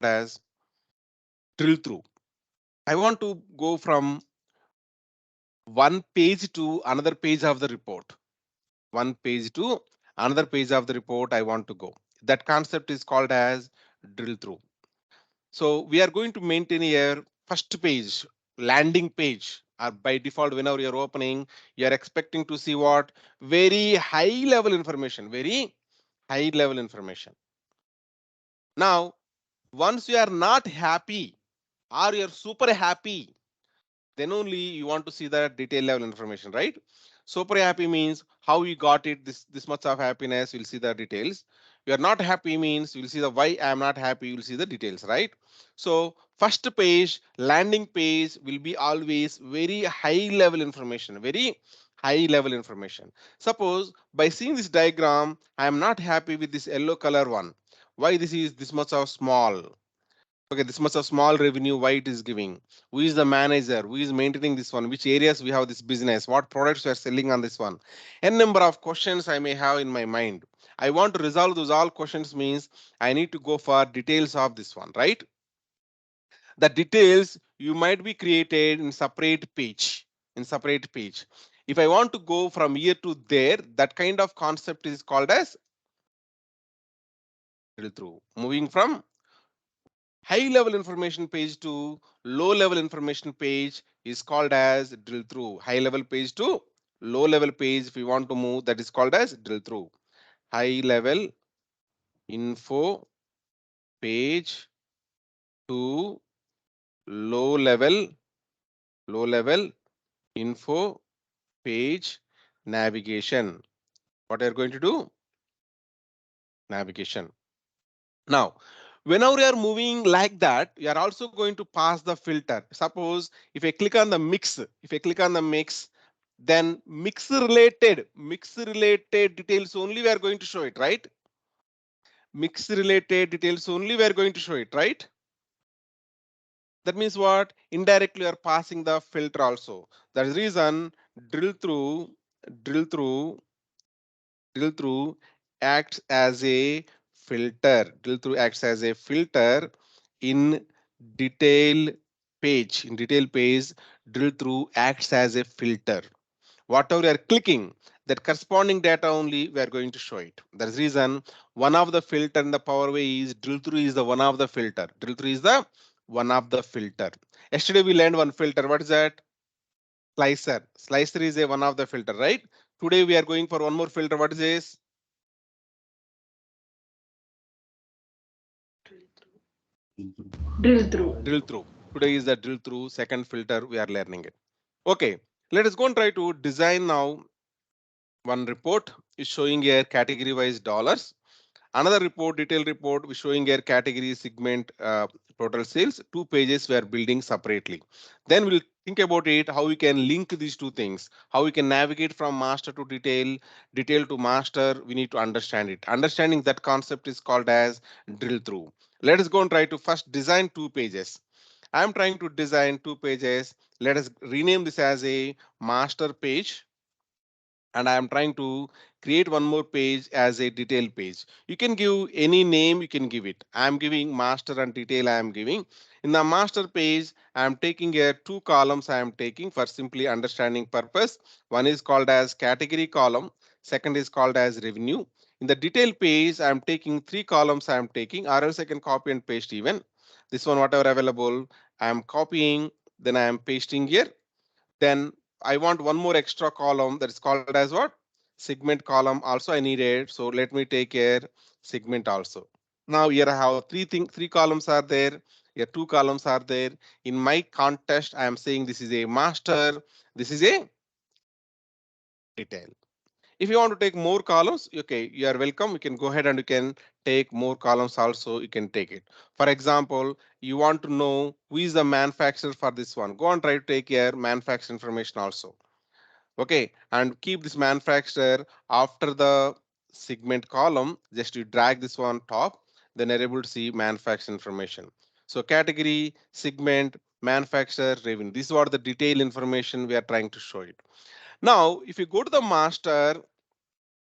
as drill through. I want to go from one page to another page of the report. One page to another page of the report I want to go. That concept is called as drill through. So we are going to maintain here first page, landing page. By default, whenever you're opening, you're expecting to see what? Very high level information, very high level information. Now, once you are not happy or you're super happy, then only you want to see the detail level information, right? Super happy means how you got it, this much of happiness, you'll see the details. You are not happy means you'll see the why I am not happy, you'll see the details, right? So first page, landing page will be always very high level information, very high level information. Suppose by seeing this diagram, I am not happy with this yellow color one. Why this is this much of small? Okay, this much of small revenue, why it is giving? Who is the manager? Who is maintaining this one? Which areas we have this business? What products we are selling on this one? N number of questions I may have in my mind. I want to resolve those all questions means I need to go for details of this one, right? The details you might be created in separate page, in separate page. If I want to go from here to there, that kind of concept is called as drill through. Moving from high level information page to low level information page is called as drill through. High level page to low level page, if we want to move, that is called as drill through. High level info page to low level, low level info page navigation. What are you going to do? Navigation. Now, whenever you are moving like that, you are also going to pass the filter. Suppose if I click on the mix, if I click on the mix, then mix related details only we are going to show it, right? Mix related details only we are going to show it, right? That means what? Indirectly you are passing the filter also. That is reason drill through, drill through drill through acts as a filter. Drill through acts as a filter in detail page. In detail page, drill through acts as a filter. Whatever you are clicking, that corresponding data only we are going to show it. That's the reason one of the filter in the Power BI is drill through is the one of the filter. Drill through is the one of the filter. Yesterday we learned one filter. What is that? Slicer. Slicer is a one of the filter, right? Today we are going for one more filter. What is this? Drill through. Drill through. Today is the drill through second filter we are learning it. Okay, let us go and try to design now. One report is showing here category wise dollars. Another report, detailed report, is showing here category segment total sales. Two pages we are building separately. Then we'll think about it, how we can link these two things, how we can navigate from master to detail, detail to master. We need to understand it. Understanding that concept is called as drill through. Let us go and try to first design two pages. I'm trying to design two pages. Let us rename this as a master page, and I am trying to create one more page as a detail page. You can give any name, you can give it. I am giving master and detail I am giving. In the master page, I am taking here two columns I am taking for simply understanding purpose. One is called as category column, second is called as revenue. In the detail page, I am taking three columns I am taking, or else I can copy and paste even. This one, whatever available, I am copying, then I am pasting here. Then I want one more extra column that is called as what? Segment column also I need it. So let me take here segment also. Now here I have three columns are there. Here two columns are there. In my context, I am saying this is a master. This is a detail. If you want to take more columns, okay, you are welcome. You can go ahead and you can take more columns also. You can take it. For example, you want to know who is the manufacturer for this one. Go and try to take here manufacturer information also. Okay, and keep this manufacturer after the segment column. Just you drag this one top, then you're able to see manufacturer information. So category, segment, manufacturer, revenue. This is what the detail information we are trying to show it. Now, if you go to the master,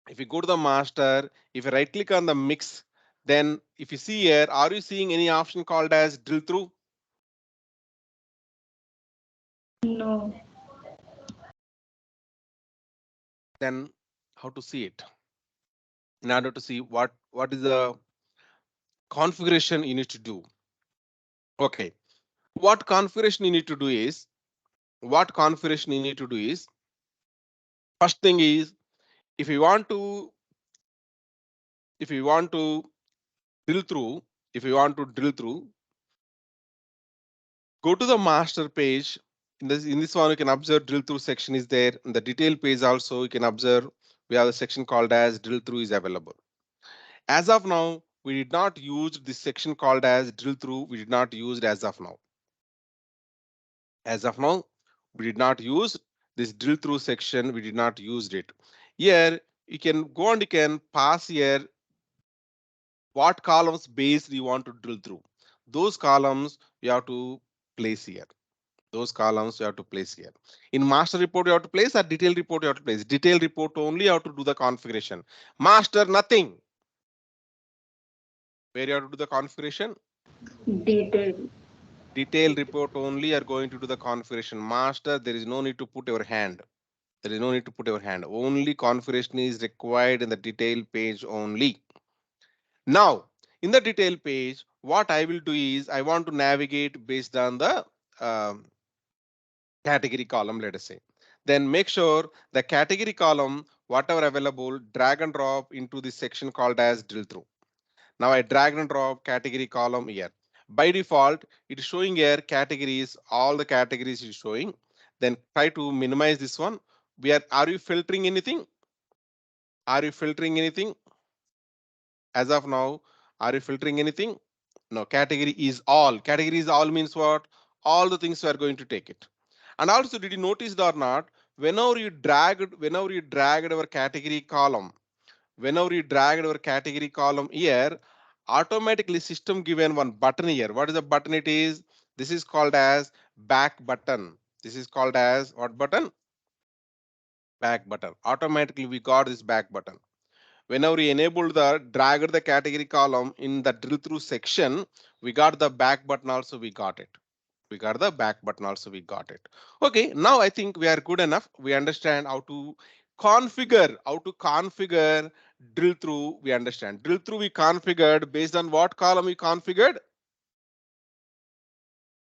if you right click on the mix, Then if you see here, are you seeing any option called as drill through? No. Then how to see it? In order to see what is the configuration you need to do. Okay, what configuration you need to do is, what configuration you need to do is, first thing is, if you want to, if you want to drill through, if you want to drill through, go to the master page. In this one, you can observe drill through section is there. In the detail page also, you can observe we have a section called as drill through is available. As of now, we did not use this section called as drill through. We did not use it as of now. As of now, we did not use this drill through section. We did not use it. Here, you can go and you can pass here what columns base you want to drill through. Those columns you have to place here. Those columns you have to place here. In master report you have to place, or detail report you have to place. Detail report only you have to do the configuration. Master nothing. Where you have to do the configuration? Detail. Detail report only you are going to do the configuration. Master, there is no need to put your hand. There is no need to put your hand. Only configuration is required in the detail page only. Now, in the detail page, what I will do is I want to navigate based on the category column, let us say. Then make sure the category column, whatever available, drag and drop into this section called as drill through. Now I drag and drop category column here. By default, it is showing here categories, all the categories is showing. Then try to minimize this one. Are you filtering anything? Are you filtering anything? As of now, are you filtering anything? No, category is all. Category is all means what? All the things we are going to take it. And also, did you notice it or not? Whenever you dragged our category column, whenever you dragged our category column here, automatically system given one button here. What is the button it is? This is called as back button. This is called as what button? Back button. Automatically we got this back button. Whenever we enabled the drag the category column in the drill through section, we got the back button also, we got it. We got the back button also, we got it. Okay, now I think we are good enough. We understand how to configure drill through. We understand drill through we configured based on what column we configured?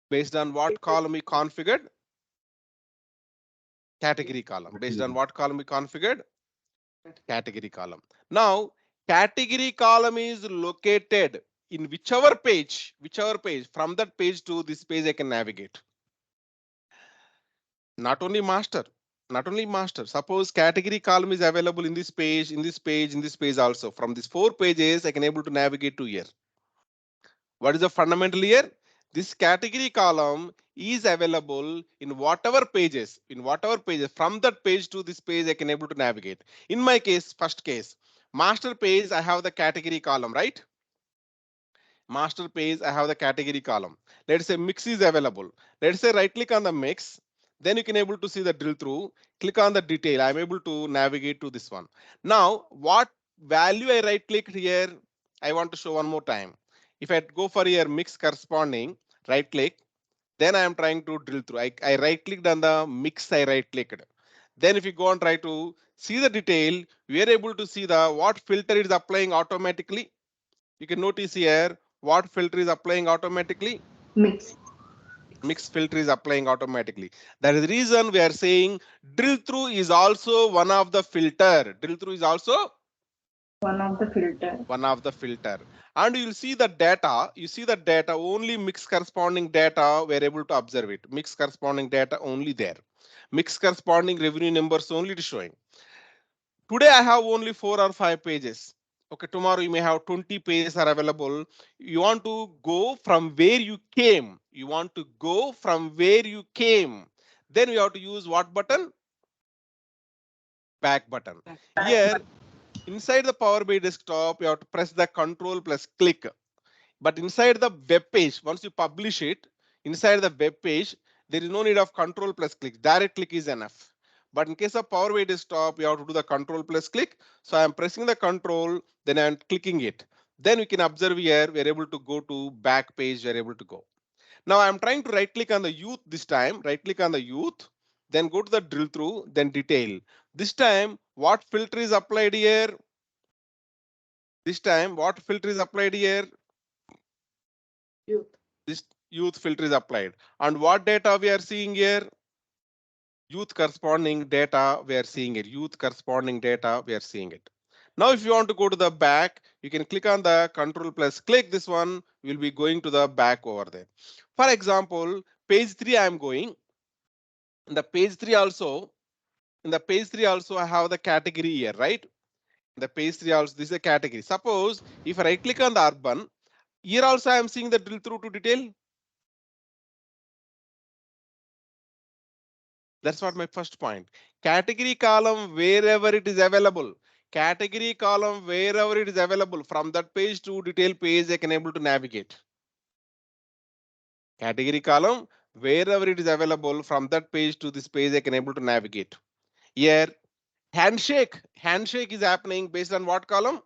Based on what column we configured? Category column. Based on what column we configured? Category column. Now, category column is located in whichever page, from that page to this page I can navigate. Not only master, not only master. Suppose category column is available in this page, in this page, in this page also. From these 4 pages, I can able to navigate to here. What is the fundamental here? This category column is available in whatever pages, from that page to this page I can able to navigate. In my case, first case, master page, I have the category column, right? Master page, I have the category column. Let's say mix is available. Let's say right click on the mix. Then you can able to see the drill through. Click on the detail. I'm able to navigate to this one. Now, what value I right clicked here, I want to show one more time. If I go for here mix corresponding, right click, then I am trying to drill through. I right clicked on the mix, I right clicked. Then if you go and try to see the detail, we are able to see the what filter is applying automatically. You can notice here what filter is applying automatically. Mix. Mix filter is applying automatically. That is the reason we are saying drill through is also one of the filter. Drill through is also One of the filter. one of the filter. And you'll see the data. You see the data, only mix corresponding data we're able to observe it. Mix corresponding data only there. Mix corresponding revenue numbers only it is showing. Today I have only 4 or 5 pages. Okay, tomorrow you may have 20 pages are available. You want to go from where you came. You want to go from where you came. Then you have to use what button? Back button. Here inside the Power BI desktop, you have to press the control plus click. But inside the web page, once you publish it, inside the web page, there is no need of control plus click. Direct click is enough. But in case of Power BI desktop, you have to do the control plus click. So I am pressing the control, then I am clicking it. Then we can observe here, we're able to go to back page, we're able to go. Now I'm trying to right click on the youth this time, right click on the youth, then go to the drill through, then detail. This time, what filter is applied here? This time, what filter is applied here? Youth. This youth filter is applied. And what data we are seeing here? Youth corresponding data, we are seeing it. Youth corresponding data, we are seeing it. Now, if you want to go to the back, you can click on the control plus click this one, we'll be going to the back over there. For example, page 3 I am going. In the page 3 also, I have the category here, right? In the page 3 also, this is a category. Suppose if I right click on the urban, here also I am seeing the drill through to detail. That's what my first point. Category column wherever it is available. Category column wherever it is available. From that page to detail page, I can able to navigate. Category column wherever it is available. From that page to this page, I can able to navigate. Here, handshake. Handshake is happening based on what column?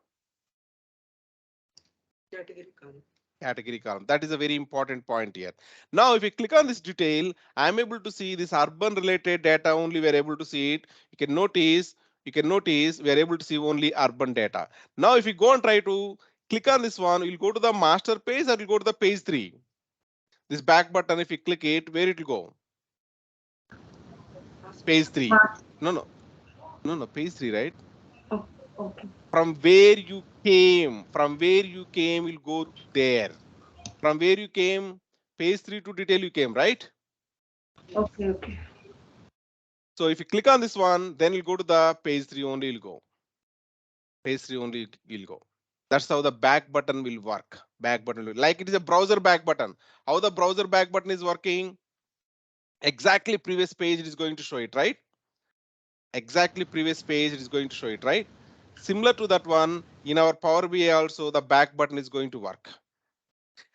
Category column. Category column. That is a very important point here. Now, if you click on this detail, I'm able to see this urban related data only. We're able to see it. You can notice we are able to see only urban data. Now, if you go and try to click on this one, you'll go to the master page or you'll go to the page 3. This back button, if you click it, where it will go? Page 3. No, no, no, page 3, right? Oh, okay. From where you came, you'll go there. From where you came, page 3 to detail you came, right? Okay, okay. So if you click on this one, then you'll go to the page 3 only, you'll go. Page 3 only you'll go. That's how the back button will work. Back button will, like it is a browser back button. How the browser back button is working? Exactly previous page it is going to show it, right? Exactly previous page it is going to show it, right? Similar to that one, in our Power BI also the back button is going to work.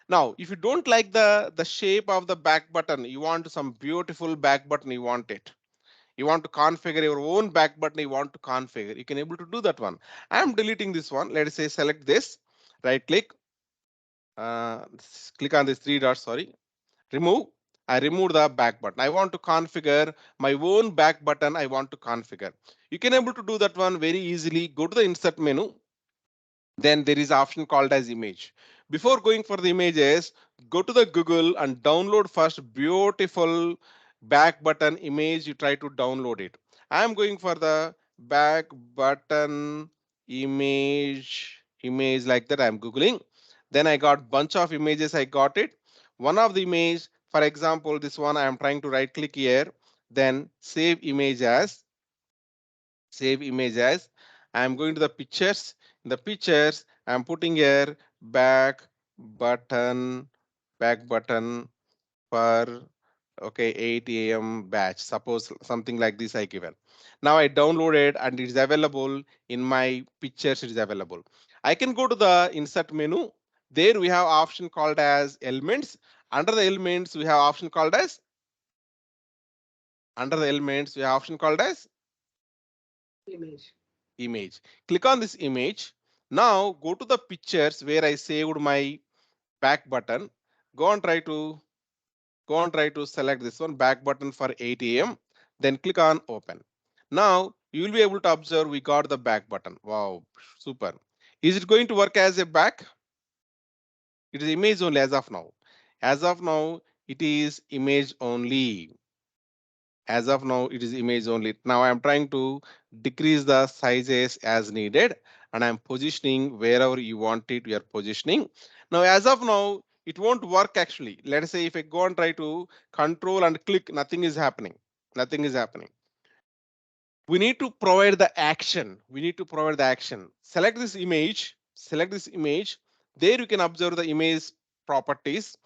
Now, if you don't like the shape of the back button, you want some beautiful back button, you want it. You want to configure your own back button, you want to configure, you can able to do that one. I'm deleting this one. Let's say select this, right click, click on this 3 dots, sorry, remove. I remove the back button. I want to configure my own back button. I want to configure. You can able to do that one very easily. Go to the insert menu. Then there is option called as image. Before going for the images, go to the Google and download first beautiful back button image. You try to download it. I am going for the back button image like that. I'm Googling. Then I got bunch of images. I got it. One of the image, for example, this one I am trying to right click here. Then save image as. I'm going to the pictures. In the pictures, I'm putting here button, back button for okay 8 a.m. batch. Suppose something like this I given. Now I downloaded and it is available in my pictures. It is available. I can go to the insert menu. There we have option called as elements. Under the elements, we have option called as Image. image. Click on this image. Now go to the pictures where I saved my back button. Go and try to select this one, back button for 8 a.m. Then click on open. Now you will be able to observe we got the back button. Wow, super. Is it going to work as a back? It is image only as of now. As of now, it is image only. As of now, it is image only. Now I am trying to decrease the sizes as needed, and I'm positioning wherever you want it, we are positioning. Now, as of now, it won't work actually. Let's say if I go and try to control and click, nothing is happening. Nothing is happening. We need to provide the action. We need to provide the action. Select this image, select this image. There you can observe the image properties.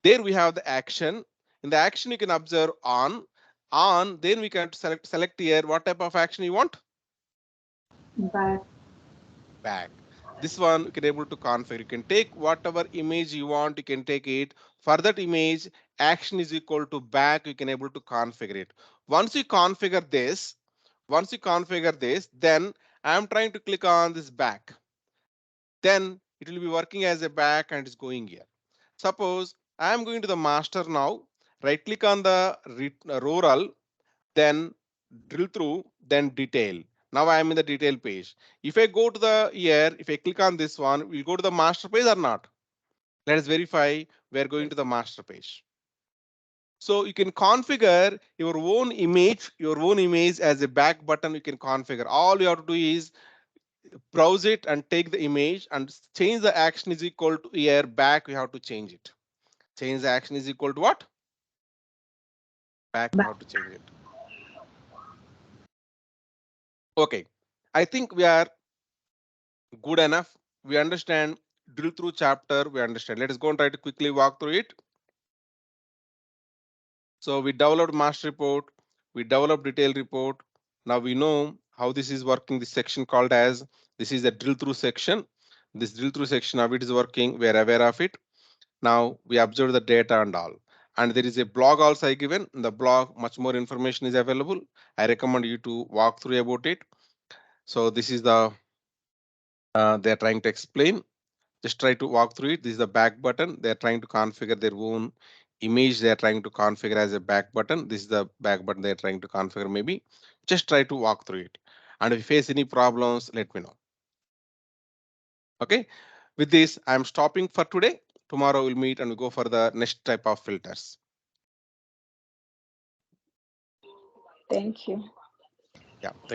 There we have the action. In the action, you can observe on. Then we can select here what type of action you want. Back. Back. This one you can able to configure. You can take whatever image you want. You can take it. For that image, action is equal to back. You can able to configure it. Once you configure this, then I'm trying to click on this back. Then it will be working as a back and it's going here. Suppose I am going to the master now, right click on the rural, then drill through, then detail. Now I am in the detail page. If I go to the here, if I click on this one, we'll go to the master page or not. Let us verify we are going to the master page. So you can configure your own image as a back button. You can configure. All you have to do is browse it and take the image and change the action is equal to here back. We have to change it. Change the action is equal to what? Back. We Back. have to change it. Okay. I think we are good enough. We understand drill through chapter. We understand. Let us go and try to quickly walk through it. So we developed master report, we developed detailed report. Now we know how this is working. This section called as this is a drill through section. This drill through section of it is working. We are aware of it. Now we observe the data and all. And there is a blog also I given. In the blog, much more information is available. I recommend you to walk through about it. So this is the they are trying to explain. Just try to walk through it. This is the back button. They're trying to configure their own image. They're trying to configure as a back button. This is the back button they're trying to configure maybe. Just try to walk through it. And if you face any problems, let me know. Okay. With this, I'm stopping for today. Tomorrow we'll meet and we go for the next type of filters. Thank you. Yeah. Thank